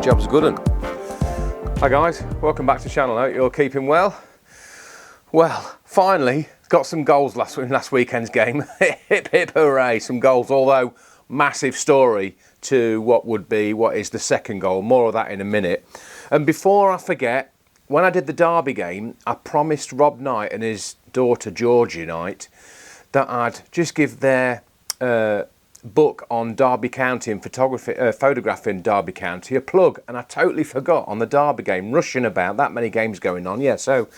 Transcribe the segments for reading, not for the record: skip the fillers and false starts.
Job's a good one. Hi guys, welcome back to the channel. I hope you're keeping well. Well, finally got some goals last weekend's game. Hip hip hooray, some goals, although massive story to what is the second goal. More of that in a minute. And before I forget, when I did the Derby game, I promised Rob Knight and his daughter Georgie Knight that I'd just give their book on Derby County and photographing Derby County a plug, and I totally forgot on the Derby game, rushing about, that many games going on. Yeah, so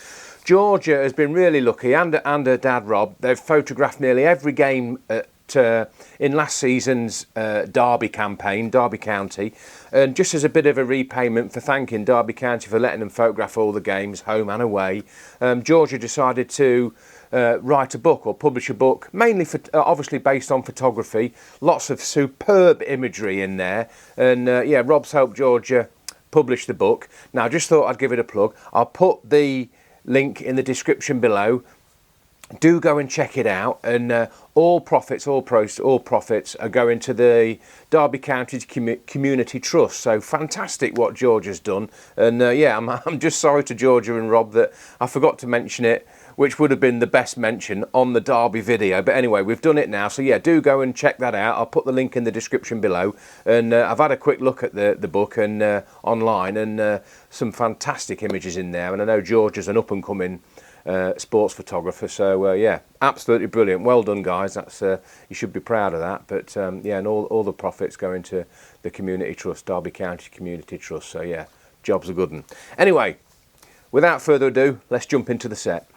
Georgia has been really lucky, and her dad Rob, they've photographed nearly every game in last season's Derby campaign, Derby County, and just as a bit of a repayment for thanking Derby County for letting them photograph all the games, home and away, Georgia decided to write a book or publish a book, mainly for obviously based on photography. Lots of superb imagery in there, and yeah, Rob's helped Georgia publish the book. Now, I just thought I'd give it a plug. I'll put the link in the description below. Do go and check it out, and all profits are going to the Derby County Community Trust. So fantastic what Georgia's done, and yeah, I'm just sorry to Georgia and Rob that I forgot to mention it, which would have been the best mention on the Derby video. But anyway, we've done it now, so yeah, do go and check that out. I'll put the link in the description below, and I've had a quick look at the book and online, and some fantastic images in there, and I know Georgia's an up-and-coming sports photographer, so yeah, absolutely brilliant. Well done, guys. That's you should be proud of that. But yeah, and all the profits go into the Community Trust, Derby County Community Trust. So yeah, job's a good one. Anyway, without further ado, let's jump into the set.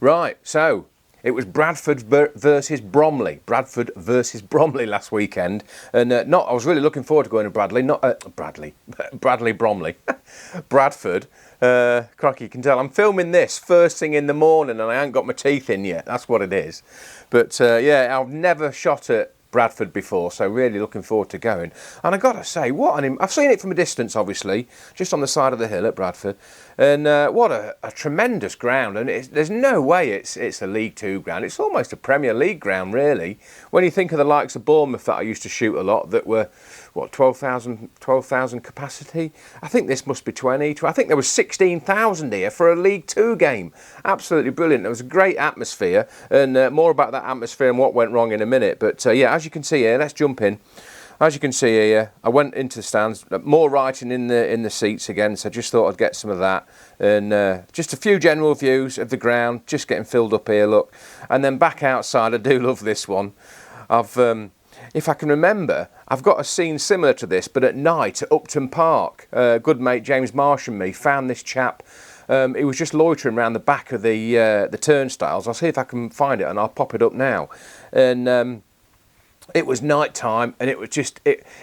Right, so it was Bradford versus Bromley. Bradford versus Bromley last weekend, and I was really looking forward to going to Bradley Bromley, Bradford. Crocky, you can tell I'm filming this first thing in the morning, and I ain't got my teeth in yet. That's what it is. But yeah, I've never shot at Bradford before, so really looking forward to going. And I gotta say, I've seen it from a distance, obviously, just on the side of the hill at Bradford, and what a tremendous ground. And there's no way it's a League Two ground. It's almost a Premier League ground, really, when you think of the likes of Bournemouth that I used to shoot a lot, that were what, 12,000 capacity. I think this must be 20. I think there was 16,000 here for a League Two game. Absolutely brilliant. There was a great atmosphere, and more about that atmosphere and what went wrong in a minute. But yeah, as you can see here, let's jump in. As you can see here, I went into the stands, more writing in the seats again, so I just thought I'd get some of that. And just a few general views of the ground, just getting filled up here, look. And then back outside, I do love this one. If I can remember, I've got a scene similar to this, but at night at Upton Park. Good mate James Marsh and me found this chap. He was just loitering around the back of the turnstiles. I'll see if I can find it, and I'll pop it up now. And it was night time, and it was just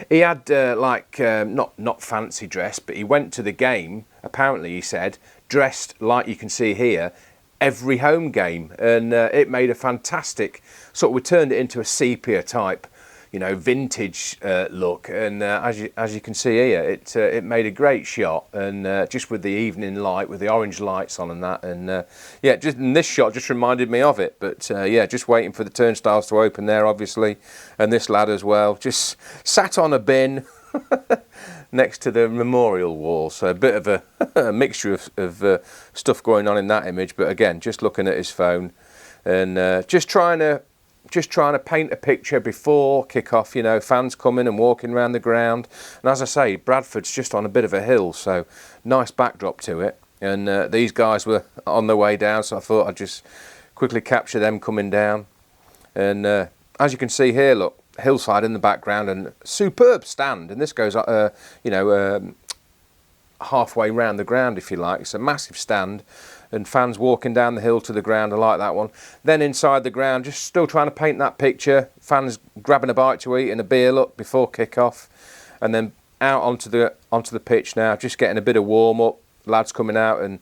he had not fancy dress, but he went to the game, apparently he said, dressed like you can see here, every home game, and it made a fantastic we turned it into a sepia type, you know, vintage look, and as you can see here, it made a great shot, and just with the evening light, with the orange lights on and that, and yeah, and this shot just reminded me of it. But yeah, just waiting for the turnstiles to open there, obviously, and this lad as well, just sat on a bin next to the memorial wall, so a bit of a mixture of stuff going on in that image. But again, just looking at his phone, and just trying to paint a picture before kick-off, you know, fans coming and walking around the ground. And as I say, Bradford's just on a bit of a hill, so nice backdrop to it. And these guys were on their way down, so I thought I'd just quickly capture them coming down. And as you can see here, look, hillside in the background, and superb stand. And this goes, you know, halfway round the ground, if you like. It's a massive stand, and fans walking down the hill to the ground. I like that one. Then inside the ground, just still trying to paint that picture. Fans grabbing a bite to eat and a beer, look, before kick-off. And then out onto the pitch now, just getting a bit of warm-up. Lads coming out and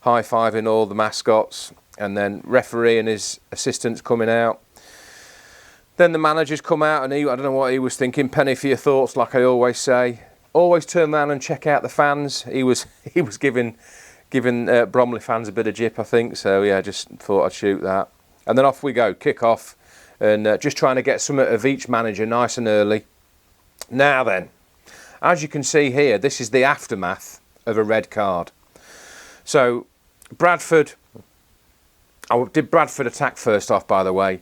high-fiving all the mascots. And then referee and his assistants coming out. Then the manager's come out and I don't know what he was thinking. Penny for your thoughts, like I always say. Always turn around and check out the fans. He was giving Bromley fans a bit of jip, I think. So yeah, just thought I'd shoot that. And then off we go, kick off, and just trying to get some of each manager nice and early. Now then, as you can see here, this is the aftermath of a red card. So Bradford, I did Bradford attack first off, by the way,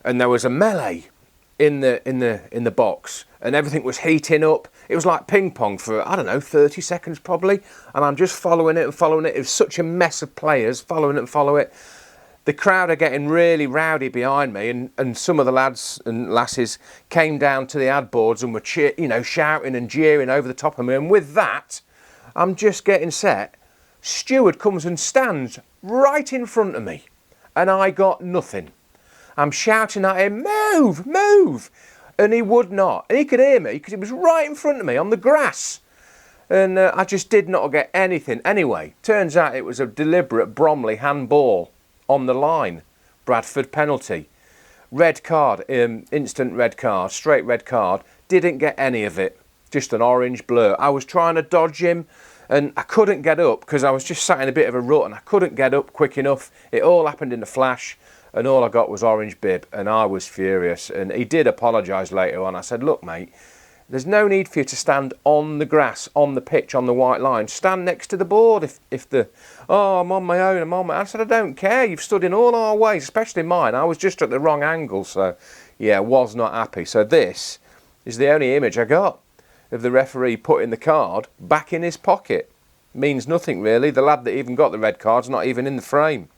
and there was a melee in the box, and everything was heating up. It was like ping pong for, I don't know, 30 seconds probably, and I'm just following it and following it. It was such a mess of players following it and follow it. The crowd are getting really rowdy behind me, and some of the lads and lasses came down to the ad boards and were shouting and jeering over the top of me. And with that, I'm just getting set. Steward comes and stands right in front of me, and I got nothing. I'm shouting at him, move, move, and he would not. And he could hear me because he was right in front of me on the grass. And I just did not get anything. Anyway, turns out it was a deliberate Bromley handball on the line. Bradford penalty. Red card, instant red card, straight red card. Didn't get any of it. Just an orange blur. I was trying to dodge him and I couldn't get up because I was just sat in a bit of a rut and I couldn't get up quick enough. It all happened in a flash. And all I got was orange bib, and I was furious. And he did apologise later on. I said, look, mate, there's no need for you to stand on the grass, on the pitch, on the white line. Stand next to the board I'm on my own, I said, I don't care. You've stood in all our ways, especially mine. I was just at the wrong angle, so, yeah, was not happy. So this is the only image I got of the referee putting the card back in his pocket. Means nothing, really. The lad that even got the red card's not even in the frame.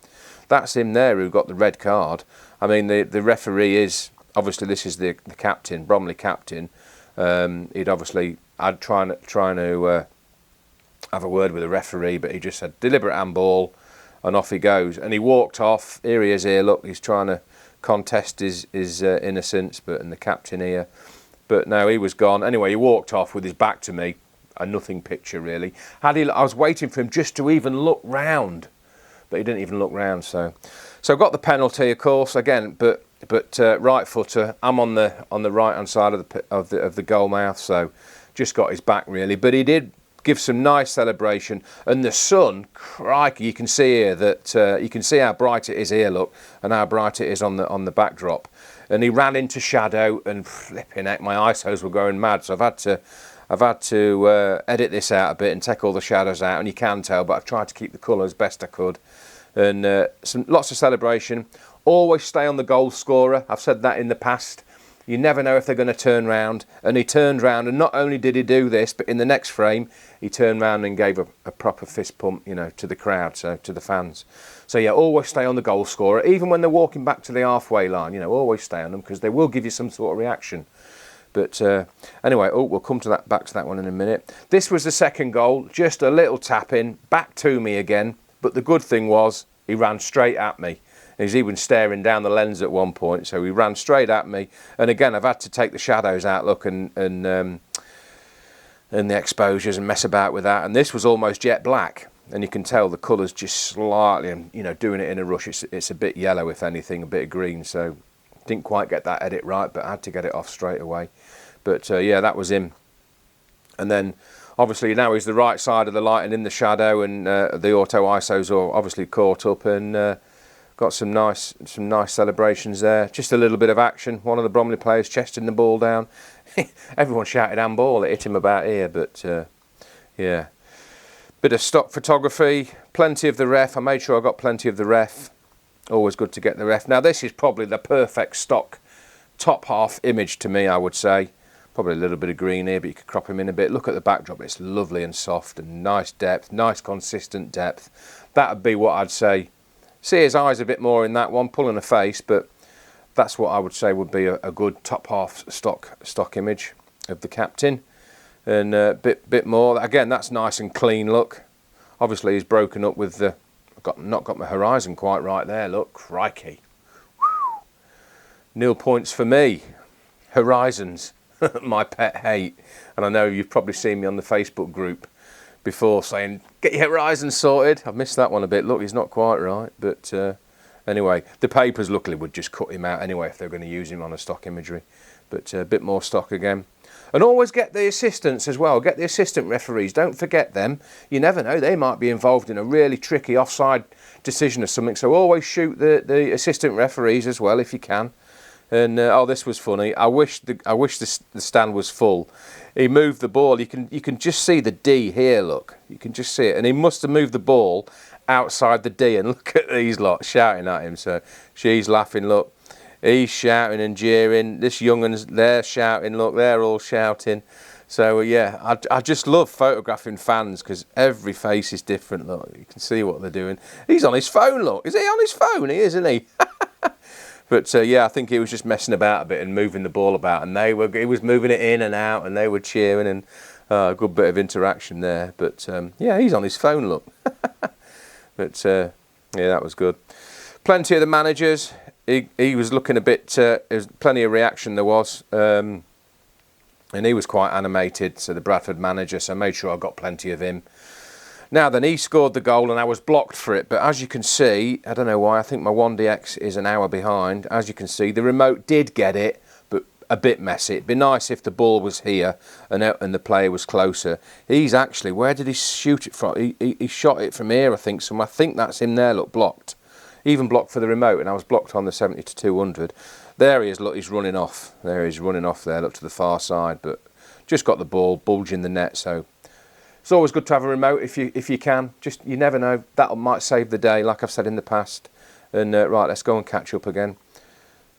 That's him there who got the red card. I mean, the referee is, obviously this is the captain, Bromley captain. I'd trying to have a word with the referee, but he just said, deliberate handball, and off he goes. And he walked off. Here he is here, look, he's trying to contest his innocence, and the captain here. But no, he was gone. Anyway, he walked off with his back to me, a nothing picture really. I was waiting for him just to even look round. But he didn't even look round, so got the penalty, of course, again. But right footer. I'm on the right hand side of the goal mouth, so just got his back really. But he did give some nice celebration, and the sun, crikey, you can see here that you can see how bright it is here, look, and how bright it is on the backdrop. And he ran into shadow, and flipping heck, my ISOs were going mad. So I've had to edit this out a bit and take all the shadows out, and you can tell, but I've tried to keep the colour as best I could. And lots of celebration. Always stay on the goal scorer. I've said that in the past. You never know if they're going to turn round. And he turned round, and not only did he do this, but in the next frame, he turned round and gave a proper fist pump, to the crowd, so to the fans. So yeah, always stay on the goal scorer, even when they're walking back to the halfway line. Always stay on them because they will give you some sort of reaction. But anyway, we'll come to back to that one in a minute. This was the second goal, just a little tap in, back to me again. But the good thing was he ran straight at me. He's even staring down the lens at one point, so he ran straight at me. And again, I've had to take the shadows out, look, and the exposures and mess about with that. And this was almost jet black, and you can tell the colours just slightly, and doing it in a rush, it's a bit yellow, if anything, a bit of green. So didn't quite get that edit right, but I had to get it off straight away. But yeah, that was him. And then obviously now he's the right side of the light and in the shadow, and the auto ISOs are obviously caught up, and got some nice celebrations there. Just a little bit of action. One of the Bromley players chesting the ball down. Everyone shouted handball. It hit him about here, but yeah. Bit of stock photography. Plenty of the ref. I made sure I got plenty of the ref. Always good to get the ref. Now this is probably the perfect stock top half image to me, I would say. Probably a little bit of green here, but you could crop him in a bit. Look at the backdrop. It's lovely and soft and nice depth, nice consistent depth. That would be what I'd say. See his eyes a bit more in that one, pulling a face, but that's what I would say would be a good top half stock image of the captain. And a bit more. Again, that's nice and clean look. Obviously he's broken up with the... not got my horizon quite right there, look. Crikey. Whew. 0 points for me. Horizons. My pet hate. And I know you've probably seen me on the Facebook group before saying, get your horizon sorted. I've missed that one a bit. Look, he's not quite right. But Anyway, the papers luckily would just cut him out anyway if they're going to use him on a stock imagery. But a bit more stock again. And always get the assistants as well. Get the assistant referees. Don't forget them. You never know. They might be involved in a really tricky offside decision or something. So always shoot the assistant referees as well if you can. And oh, this was funny. I wish the stand was full. He moved the ball. You can just see the D here. Look, you can just see it. And he must have moved the ball outside the D. And look at these lot shouting at him. So she's laughing. Look, he's shouting and jeering. This youngun's they're shouting. Look, they're all shouting. So yeah, I just love photographing fans because every face is different. Look, you can see what they're doing. He's on his phone. Look, is he on his phone? He is, isn't he? But yeah, I think he was just messing about a bit and moving the ball about, and he was moving it in and out, and they were cheering, and a good bit of interaction there. But yeah, he's on his phone, look. But yeah, that was good. Plenty of the managers. He was looking a bit. There was plenty of reaction. There was, and he was quite animated. So the Bradford manager. So I made sure I got plenty of him. Now then, he scored the goal and I was blocked for it, but as you can see, I don't know why, I think my 1DX is an hour behind. As you can see, the remote did get it, but a bit messy. It'd be nice if the ball was here and the player was closer. He's actually, where did he shoot it from? He shot it from here, I think, so I think that's him there, look, blocked. Even blocked for the remote, and I was blocked on the 70-200. There he is, look, he's running off. There he's running off there, look to the far side, but just got the ball, bulging the net, so... It's always good to have a remote if you can. Just, you never know, that might save the day, like I've said in the past. And right, let's go and catch up again.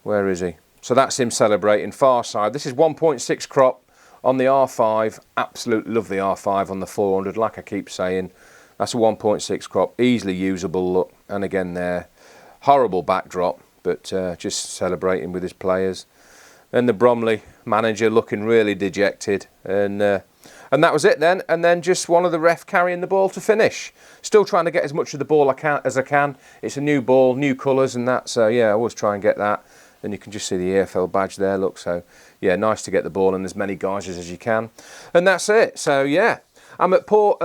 Where is he? So that's him celebrating, far side. This is 1.6 crop on the R5. Absolutely love the R5 on the 400, like I keep saying. That's a 1.6 crop, easily usable, look. And again there, horrible backdrop, but just celebrating with his players. And the Bromley manager looking really dejected. And that was it then, and then just one of the ref carrying the ball to finish. Still trying to get as much of the ball as I can. It's a new ball, new colours and that, so yeah, I always try and get that. And you can just see the EFL badge there, look, so yeah, nice to get the ball in as many guises as you can. And that's it, so yeah. I'm at Port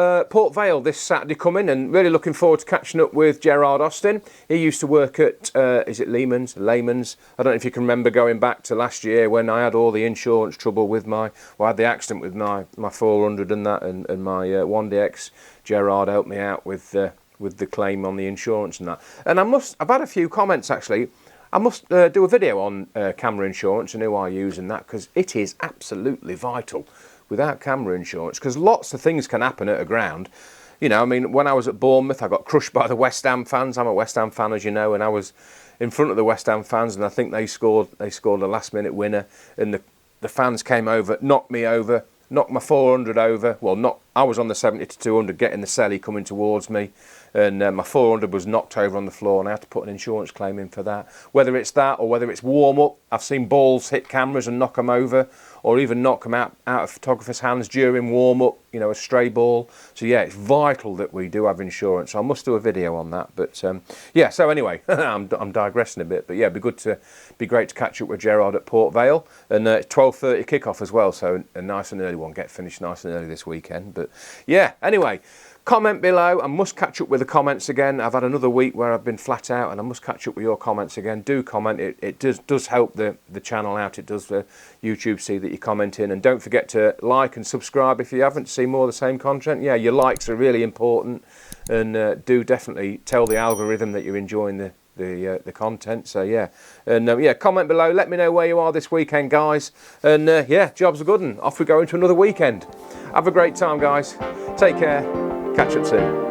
Vale this Saturday coming, and really looking forward to catching up with Gerard Austin. He used to work at, is it Lehman's? I don't know if you can remember going back to last year when I had all the insurance trouble with I had the accident with my 400 and that, and my 1DX. Gerard helped me out with the claim on the insurance and that. And I've had a few comments actually. I must do a video on camera insurance and who I use and that, because it is absolutely vital. Without camera insurance, because lots of things can happen at a ground. You know, I mean, when I was at Bournemouth, I got crushed by the West Ham fans. I'm a West Ham fan, as you know, and I was in front of the West Ham fans, and I think they scored a last-minute winner, and the fans came over, knocked me over, knocked my 400 over. Well, I was on the 70-200, getting the celly coming towards me, and my 400 was knocked over on the floor, and I had to put an insurance claim in for that. Whether it's that or whether it's warm-up, I've seen balls hit cameras and knock them over, or even knock them out of photographers' hands during warm-up, you know, a stray ball. So yeah, it's vital that we do have insurance. So I must do a video on that. But yeah, so anyway, I'm digressing a bit. But yeah, it'd be great to catch up with Gerard at Port Vale. And 12:30 kickoff as well, so a nice and early one. Get finished nice and early this weekend. But yeah, anyway, comment below. I must catch up with the comments again. I've had another week where I've been flat out, and I must catch up with your comments again. Do comment. It does help the channel out. It does YouTube see that you're commenting. And don't forget to like and subscribe if you haven't, see more of the same content. Yeah, your likes are really important, and do definitely tell the algorithm that you're enjoying the content. So yeah, and yeah, comment below. Let me know where you are this weekend, guys. And yeah, job's a good one. Off we go into another weekend. Have a great time, guys. Take care. Catch up soon.